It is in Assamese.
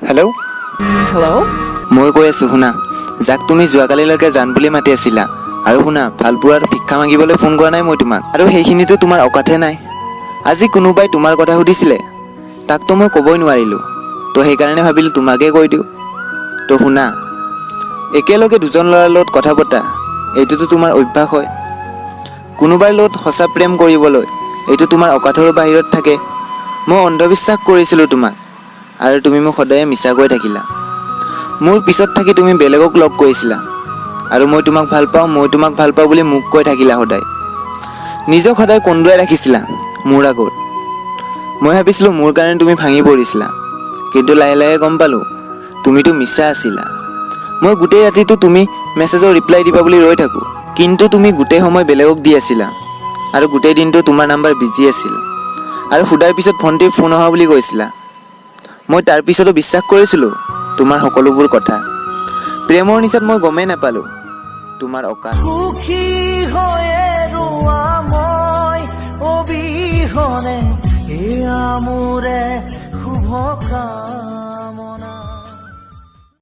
Hello', hello'. মই কৈ আছোঁ শুনা, যাক তুমি যোৱাকালিলৈকে জান বুলি মাতি আছিলা, আৰু শুনা, ভালপোৱাৰ ভিক্ষা মাগিবলৈ ফোন কৰা নাই মই তোমাক, আৰু সেইখিনিতো তোমাৰ অকাতহে নাই। আজি কোনোবাই তোমাৰ কথা সুধিছিলে, তাকতো মই ক'বই নোৱাৰিলোঁ, তো সেইকাৰণে ভাবিলোঁ তোমাকেই কৈ দিওঁ। তো শুনা, একেলগে দুজন ল'ৰাৰ লগত কথা পতা, এইটোতো তোমাৰ অভ্যাস হয়। কোনোবাৰ লগত সঁচা প্ৰেম কৰিবলৈ, এইটো তোমাৰ অকাথৰো বাহিৰত থাকে। মই অন্ধবিশ্বাস কৰিছিলোঁ তোমাক, আৰু তুমি মোক সদায়ে মিছা কৈ থাকিলা। মোৰ পিছত থাকি তুমি বেলেগক লগ কৰিছিলা, আৰু মই তোমাক ভাল পাওঁ বুলি মোক কৈ থাকিলা সদায়। নিজক সদায় কন্দুৱাই ৰাখিছিলা মোৰ আগত। মই ভাবিছিলোঁ মোৰ কাৰণে তুমি ভাঙি পৰিছিলা, কিন্তু লাহে লাহে গম পালোঁ তুমিতো মিছা আছিলা। মই গোটেই ৰাতিটো তুমি মেছেজৰ ৰিপ্লাই দিবা বুলি ৰৈ থাকোঁ, কিন্তু তুমি গোটেই সময় বেলেগক দি আছিলা, আৰু গোটেই দিনটো তোমাৰ নাম্বাৰ বিজি আছিল, আৰু সোধাৰ পিছত ভণ্টিৰ ফোন অহা বুলি কৈছিলা। মই তাৰ পিছতো বিশ্বাস কৰিছিলোঁ তোমাৰ সকলোবোৰ কথা। প্ৰেমৰ নিচাত মই গমেই নাপালোঁ তোমাৰ অকাত। সুখী হৈয়ে ৰোৱা মই অবিহনে, এয়া মোৰে শুভ কামনা।